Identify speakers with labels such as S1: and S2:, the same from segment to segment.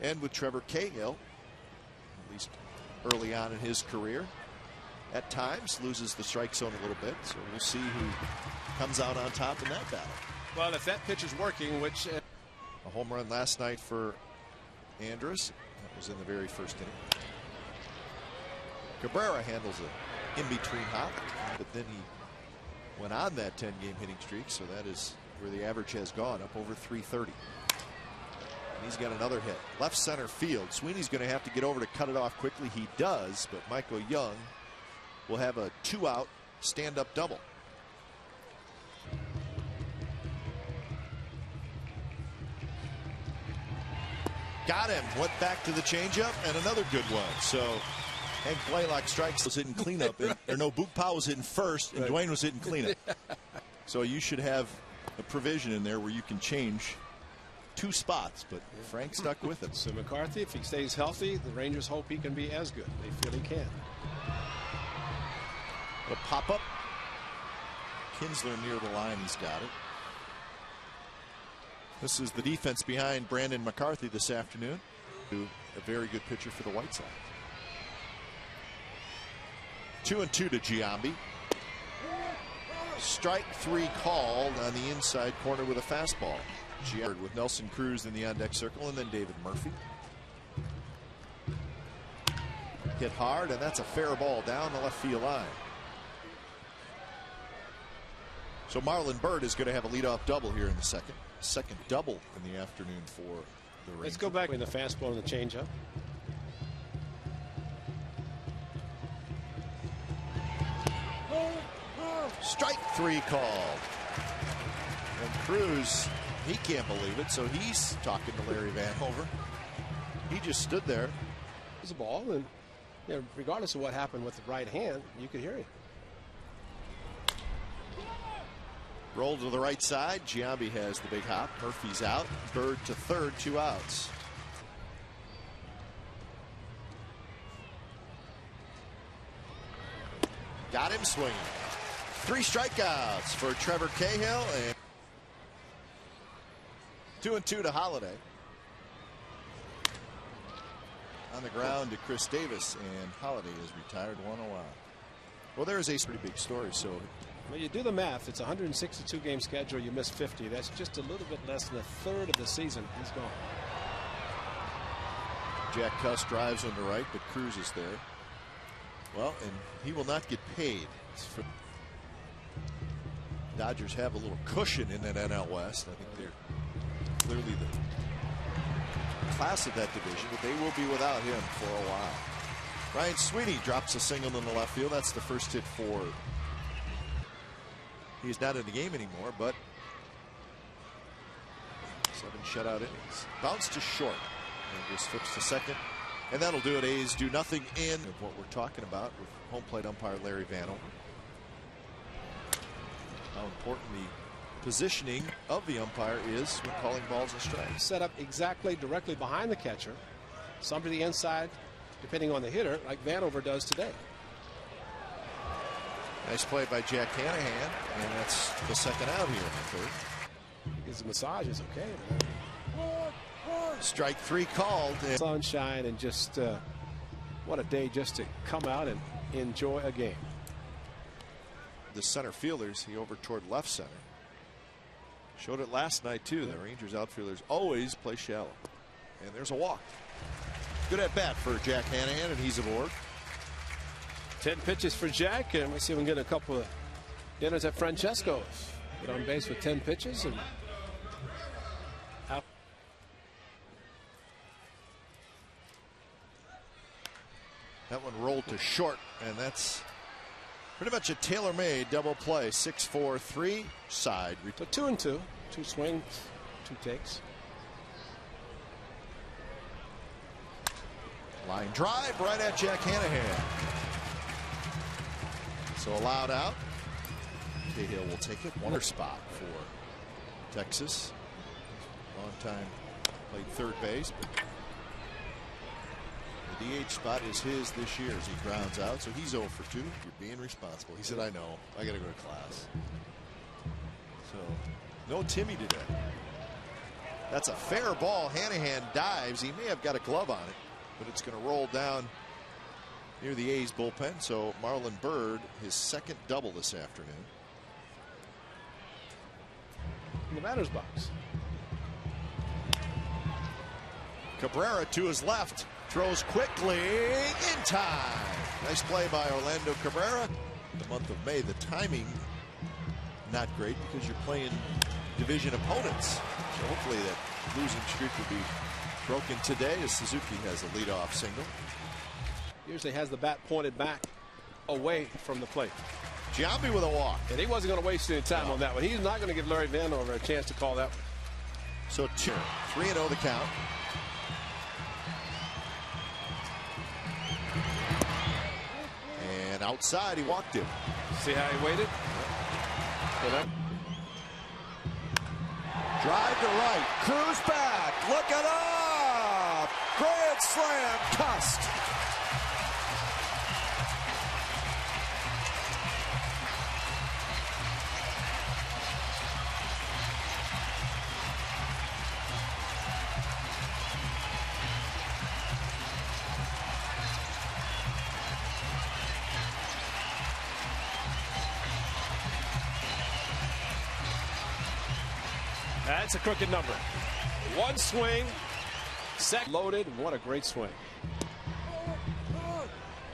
S1: And with Trevor Cahill, at least early on in his career, at times loses the strike zone a little bit. So we'll see who comes out on top in that battle.
S2: Well, if that pitch is working, which
S1: a home run last night for Andrus. That was in the very first inning. Cabrera handles it in between hop, but then he went on that 10-game hitting streak, so that is where the average has gone, up over 330. And he's got another hit. Left center field. Sweeney's going to have to get over to cut it off quickly. He does, but Michael Young will have a 2-out stand-up double. Got him. Went back to the changeup, and another good one. So Hank Blaylock strikes. Was hitting cleanup, or no, Boot Powell was hitting first, and Dwayne was hitting cleanup. So you should have a provision in there where you can change 2 spots, but Frank stuck with it.
S2: So McCarthy, if he stays healthy, the Rangers hope he can be as good. They feel he can.
S1: A pop-up. Kinsler near the line. He's got it. This is the defense behind Brandon McCarthy this afternoon. A very good pitcher for the White Sox. 2-2 to Giambi. Strike 3 called on the inside corner with a fastball. Giambi with Nelson Cruz in the on-deck circle, and then David Murphy. Hit hard, and that's a fair ball down the left field line. So Marlon Byrd is going to have a leadoff double here in the second. Second double in the afternoon for the Rangers.
S2: Let's go back in the fastball and the changeup.
S1: Strike 3 called. And Cruz, he can't believe it, so he's talking to Larry Vanhover. He just stood there.
S2: It's a ball, and you know, regardless of what happened with the right hand, you could hear it.
S1: Rolled to the right side. Giambi has the big hop. Murphy's out. Bird to third, 2 outs. Got him swinging. 3 strikeouts for Trevor Cahill, and 2-2 to Holiday. On the ground to Chris Davis, and Holiday is retired 1-0 out. Well, there is a pretty big story. So
S2: well, you do the math. It's a 162-game schedule. You miss 50. That's just a little bit less than a third of the season. He's gone.
S1: Jack Cuss drives on the right, but Cruz is there. Well, and he will not get paid. Dodgers have a little cushion in that NL West. I think they're clearly the class of that division, but they will be without him for a while. Ryan Sweeney drops a single in the left field. That's the first hit for. He's not in the game anymore, but 7 shutout innings. Bounce to short. And just flips to second. And that'll do it. A's do nothing in of what we're talking about with home plate umpire Larry Vanhover. How important the positioning of the umpire is when calling balls and strikes.
S2: Set up exactly directly behind the catcher. Some to the inside, depending on the hitter, like Vanover does today.
S1: Nice play by Jack Hanahan, and that's the second out here in the third.
S2: His massage is okay.
S1: Strike 3 called.
S2: Sunshine, and just what a day just to come out and enjoy a game.
S1: The center fielders, he over toward left center. Showed it last night too. The Rangers outfielders always play shallow. And there's a walk. Good at bat for Jack Hanahan, and he's aboard.
S2: 10 pitches for Jack, and we'll see if we can get a couple of dinners at Francesco's. Get on base with 10 pitches and out.
S1: That one rolled to short, and that's pretty much a tailor-made double play. 6-4-3 side.
S2: So 2-2, 2 swings, 2 takes.
S1: Line drive right at Jack Hanahan. So allowed out. Cahill will take it. Wonder spot for Texas. Long time played third base, but the DH spot is his this year as he grounds out. So he's 0 for 2. You're being responsible. He said, I know. I got to go to class. So no Timmy today. That's a fair ball. Hanahan dives. He may have got a glove on it, but it's going to roll down near the A's bullpen. So Marlon Byrd, his second double this afternoon.
S2: In the batter's box.
S1: Cabrera to his left. Throws quickly in time. Nice play by Orlando Cabrera. The month of May, the timing not great because you're playing division opponents. So hopefully that losing streak will be broken today as Suzuki has a leadoff single.
S2: Usually has the bat pointed back away from the plate.
S1: Giambi with a walk.
S2: And he wasn't going to waste any time on that one. He's not going to give Larry Vanover a chance to call that one.
S1: So 3-0 the count. And outside, he walked him.
S2: See how he waited?
S1: Drive to right. Cruz back. Look it up. Grand slam. Cust.
S2: That's a crooked number. One swing, second loaded. What a great swing.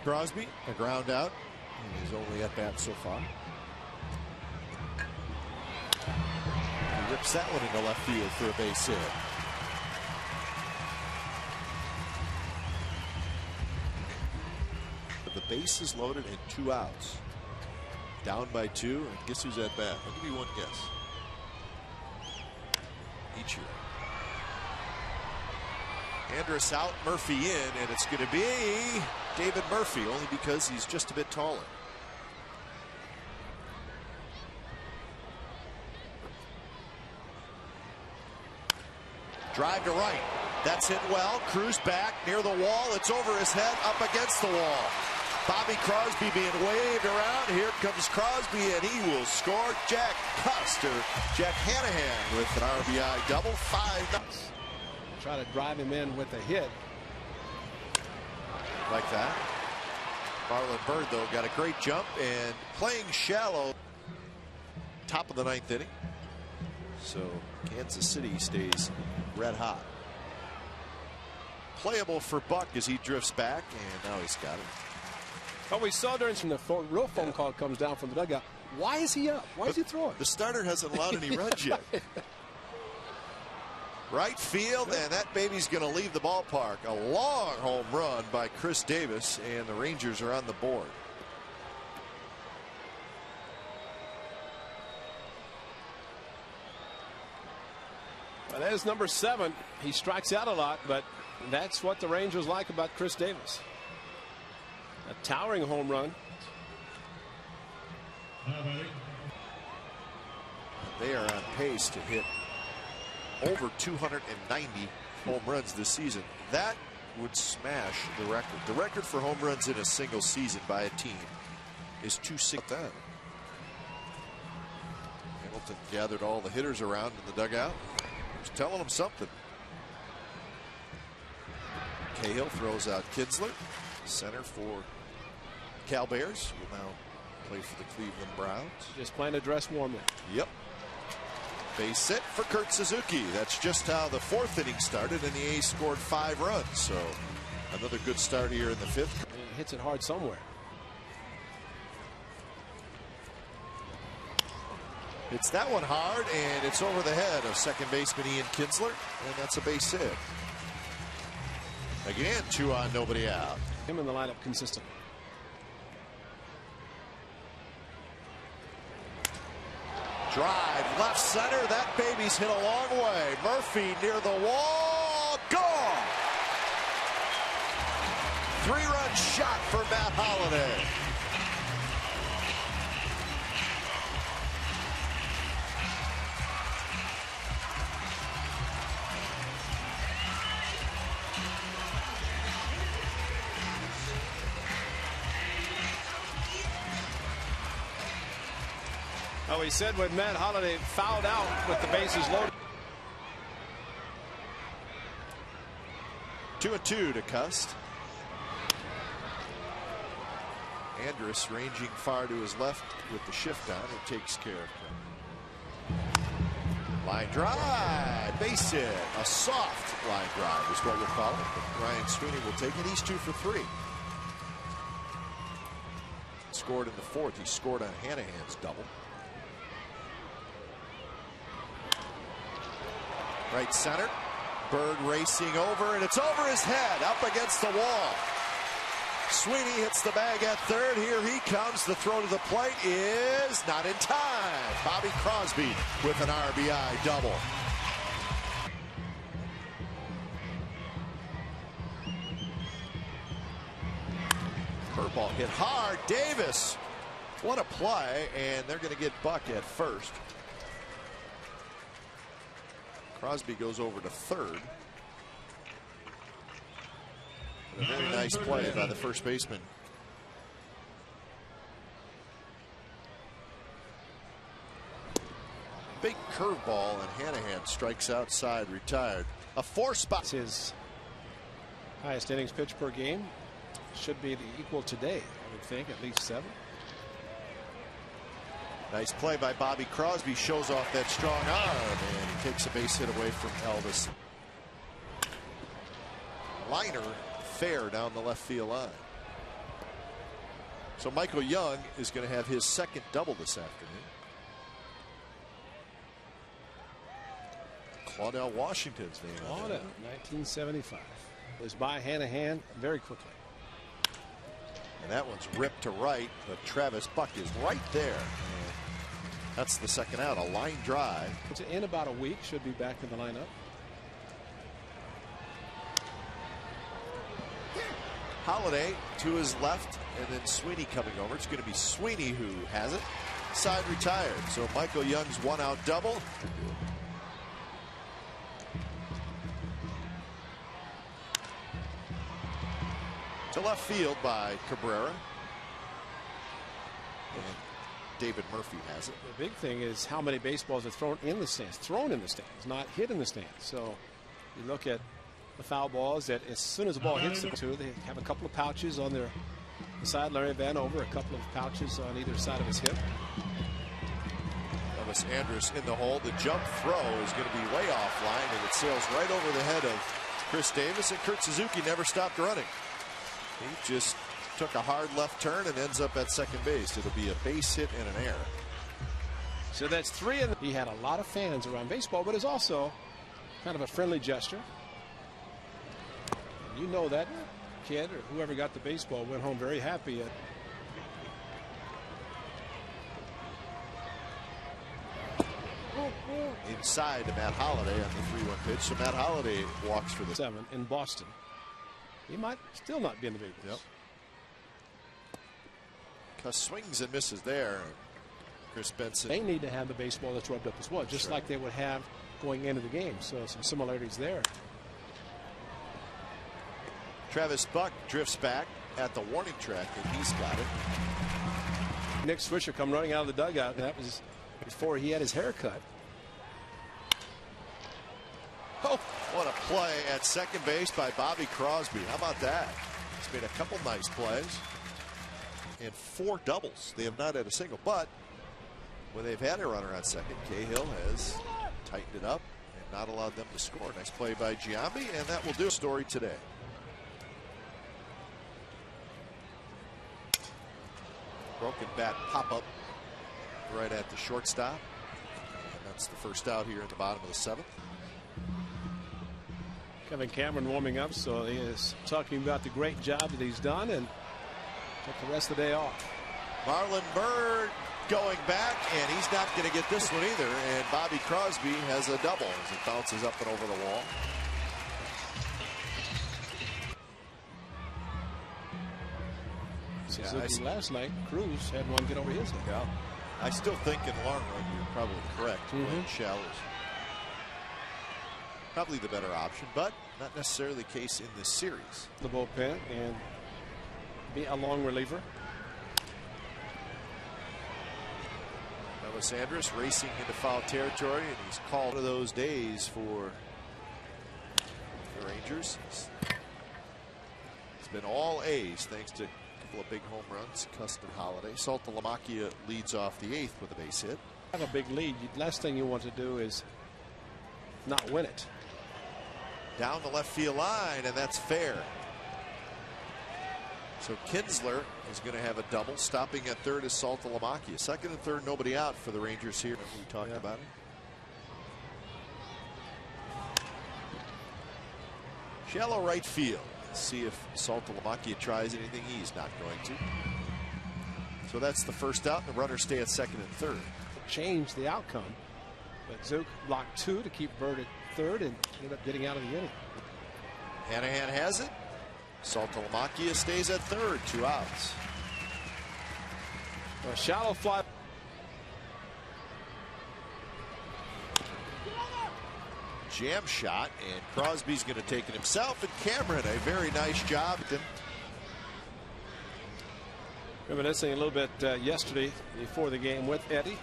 S1: Crosby, a ground out. He's only at bat so far. He rips that one into left field for a base hit. The base is loaded and 2 outs. Down by 2, and guess who's at bat? I'll give you one guess. Andrus out, Murphy in, and it's going to be David Murphy, only because he's just a bit taller. Drive to right. That's hit well. Cruz back near the wall. It's over his head, up against the wall. Bobby Crosby being waved around. Here comes Crosby, and he will score. Jack Hanahan with an RBI double. 5-0.
S2: Try to drive him in with a hit.
S1: Like that. Marlon Byrd, though, got a great jump and playing shallow. Top of the 9th inning. So Kansas City stays red hot. Playable for Buck as he drifts back, and now he's got it.
S2: Oh, we saw during the real phone call comes down from the dugout. Why is he up? Why is he throwing?
S1: The starter hasn't allowed any runs yet. Right field, and that baby's going to leave the ballpark. A long home run by Chris Davis, and the Rangers are on the board.
S2: Well, that is number 7. He strikes out a lot, but that's what the Rangers like about Chris Davis. A towering home run.
S1: They are on pace to hit over 290 home runs this season. That would smash the record. The record for home runs in a single season by a team is 260. Hamilton gathered all the hitters around in the dugout. Was telling them something. Cahill throws out Kinsler. Center for Cal Bears will now play for the Cleveland Browns.
S2: Just playing to dress warmly.
S1: Yep. Base hit for Kurt Suzuki. That's just how the 4th inning started, and the A's scored 5 runs. So another good start here in the 5th.
S2: And he hits it hard somewhere.
S1: Hits that one hard, and it's over the head of second baseman Ian Kinsler, and that's a base hit. Again, 2 on, nobody out.
S2: Him in the lineup consistently.
S1: Drive left center. That baby's hit a long way. Murphy near the wall. Gone. 3-run shot for Matt Holliday.
S2: Oh, he said when Matt Holliday fouled out with the bases loaded.
S1: 2-2 to Cust. Andrus ranging far to his left with the shift on. It takes care of him. Line drive, base hit, a soft line drive is what we'll call it. Ryan Sweeney will take it. He's 2 for 3. Scored in the fourth. He scored on Hanahan's double. Right center. Bird racing over, and it's over his head, up against the wall. Sweeney hits the bag at third. Here he comes. The throw to the plate is not in time. Bobby Crosby with an RBI double. Curveball hit hard. Davis. What a play, and they're going to get Buck at first. Crosby goes over to third. A very nice play by the first baseman. Big curveball, and Hanahan strikes outside, retired. A 4-spot.
S2: His highest innings pitched per game. Should be the equal today, I would think, at least 7.
S1: Nice play by Bobby Crosby. Shows off that strong arm, and he takes a base hit away from Elvis. Liner fair down the left field line. So Michael Young is going to have his second double this afternoon. Claudell Washington's name.
S2: Claudell, 1975. Was by Hanahan very quickly.
S1: And that one's ripped to right, but Travis Buck is right there. And that's the second out. A line drive.
S2: In about a week, should be back in the lineup.
S1: Holiday to his left, and then Sweeney coming over. It's going to be Sweeney who has it. Side retired. So Michael Young's 1-out double. To left field by Cabrera. And David Murphy has it.
S2: The big thing is how many baseballs are thrown in the stands. Thrown in the stands, not hit in the stands. So you look at the foul balls that as soon as the ball hits the two, they have a couple of pouches on their side. Larry Vanover, a couple of pouches on either side of his hip.
S1: Elvis Andrus in the hole. The jump throw is going to be way offline, and it sails right over the head of Chris Davis, and Kurt Suzuki never stopped running. He just took a hard left turn and ends up at second base. It'll be a base hit and an error.
S2: So that's 3. And he had a lot of fans around baseball, but it's also kind of a friendly gesture. And you know that kid or whoever got the baseball went home very happy.
S1: Inside to Matt Holliday on the 3-1 pitch. So Matt Holliday walks for the
S2: 7 in Boston. He might still not be in the big leagues.
S1: Yep. Cuz swings and misses there. Chris Benson.
S2: They need to have the baseball that's rubbed up as well, just like they would have going into the game. So some similarities there.
S1: Travis Buck drifts back at the warning track, and he's got it.
S2: Nick Swisher come running out of the dugout, and that was before he had his haircut.
S1: Oh, what a play at second base by Bobby Crosby. How about that? He's made a couple nice plays and 4 doubles. They have not had a single, but when they've had a runner on second, Cahill has tightened it up and not allowed them to score. Nice play by Giambi, and that will do a story today. Broken bat pop-up right at the shortstop. And that's the first out here at the bottom of the 7th.
S2: Kevin Cameron warming up, so he is talking about the great job that he's done and took the rest of the day off.
S1: Marlon Byrd going back, and he's not going to get this one either. And Bobby Crosby has a double as it bounces up and over the wall.
S2: Suzuki last night, Cruz had one get over his head.
S1: Yeah. I still think in the long run you're probably correct. Shallows probably the better option, but not necessarily the case in this series.
S2: The bullpen and be a long reliever.
S1: Elvis Andrus racing into foul territory, and he's called one of those days for the Rangers. been all A's thanks to a couple of big home runs. Custon Holiday. Saltalamacchia leads off the 8th with a base hit.
S2: Have a big lead. Last thing you want to do is not win it.
S1: Down the left field line, and that's fair. So Kinsler is going to have a double. Stopping at third is Saltalamacchia. Second and third, nobody out for the Rangers here. We talked about it. Shallow right field. Let's see if Saltalamacchia tries anything. He's not going to. So that's the first out. The runners stay at second and third.
S2: Change the outcome. But Zook blocked 2 to keep Bird at third and ended up getting out of the inning.
S1: Hanahan has it. Saltalamacchia stays at third. 2 outs.
S2: A shallow fly.
S1: Jam shot, and Crosby's going to take it himself, and Cameron, a very nice job.
S2: Reminiscing a little bit yesterday before the game with Eddie.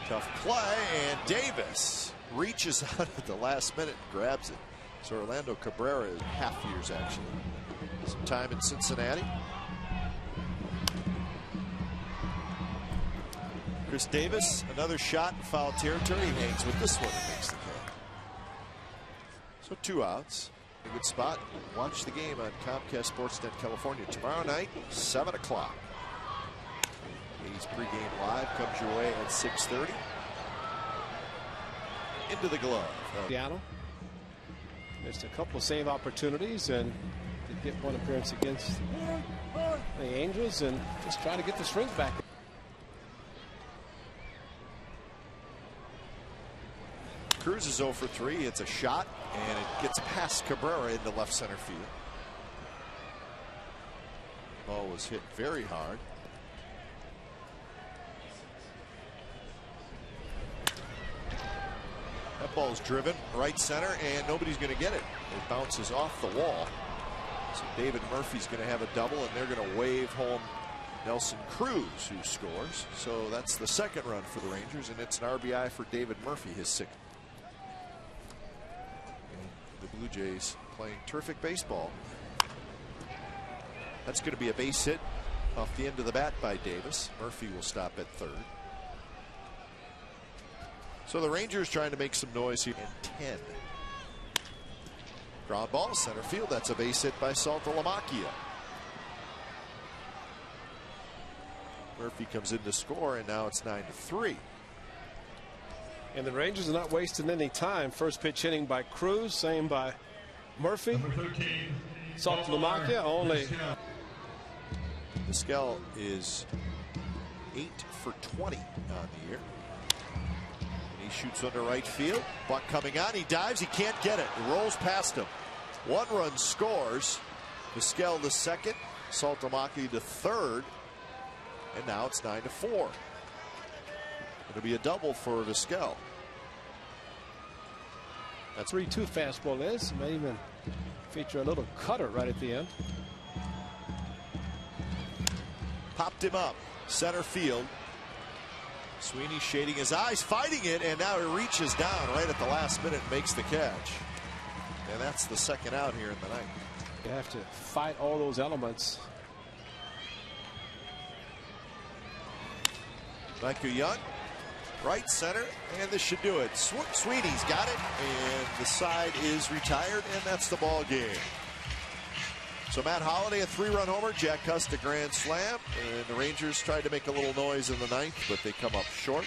S1: Tough play, and Davis reaches out at the last minute and grabs it. So Orlando Cabrera is half years actually. Some time in Cincinnati. Chris Davis, another shot in foul territory. He hangs with this one and makes the catch. So 2 outs. A good spot. Watch the game on Comcast Sportsnet California tomorrow night, 7 o'clock. A's pregame live comes your way at 6:30. Into the glove.
S2: Seattle missed a couple of save opportunities and did get one appearance against the Angels and just trying to get the strings back.
S1: Cruz is 0 for 3. It's a shot, and it gets past Cabrera into left center field. Ball was hit very hard. That ball's driven right center, and nobody's going to get it. It bounces off the wall. So David Murphy's going to have a double, and they're going to wave home Nelson Cruz, who scores. So that's the second run for the Rangers, and it's an RBI for David Murphy, his 6th. The Blue Jays playing terrific baseball. That's going to be a base hit off the end of the bat by Davis. Murphy will stop at third. So the Rangers trying to make some noise here. And 10. Ground ball center field. That's a base hit by Saltalamacchia. Murphy comes in to score, and now it's 9-3.
S2: And the Rangers are not wasting any time. First pitch hitting by Cruz, same by Murphy. Saltalamacchia only.
S1: Vizquel is 8 for 20 on the year. And he shoots under right field. Buck coming on. He dives. He can't get it. It rolls past him. 1 run scores. Vizquel the second. Saltalamacchia the third. And now it's 9-4. It'll be a double for Vizquel.
S2: That's 3-2 fastball is. May even feature a little cutter right at the end.
S1: Popped him up. Center field. Sweeney shading his eyes, fighting it, and now he reaches down right at the last minute and makes the catch. And that's the second out here in the ninth.
S2: You have to fight all those elements.
S1: Michael Young, right center, and this should do it. Sweeney's got it, and the side is retired, and that's the ball game. So Matt Holliday, a 3-run homer, Jack Cust a grand slam, and the Rangers tried to make a little noise in the ninth, but they come up short.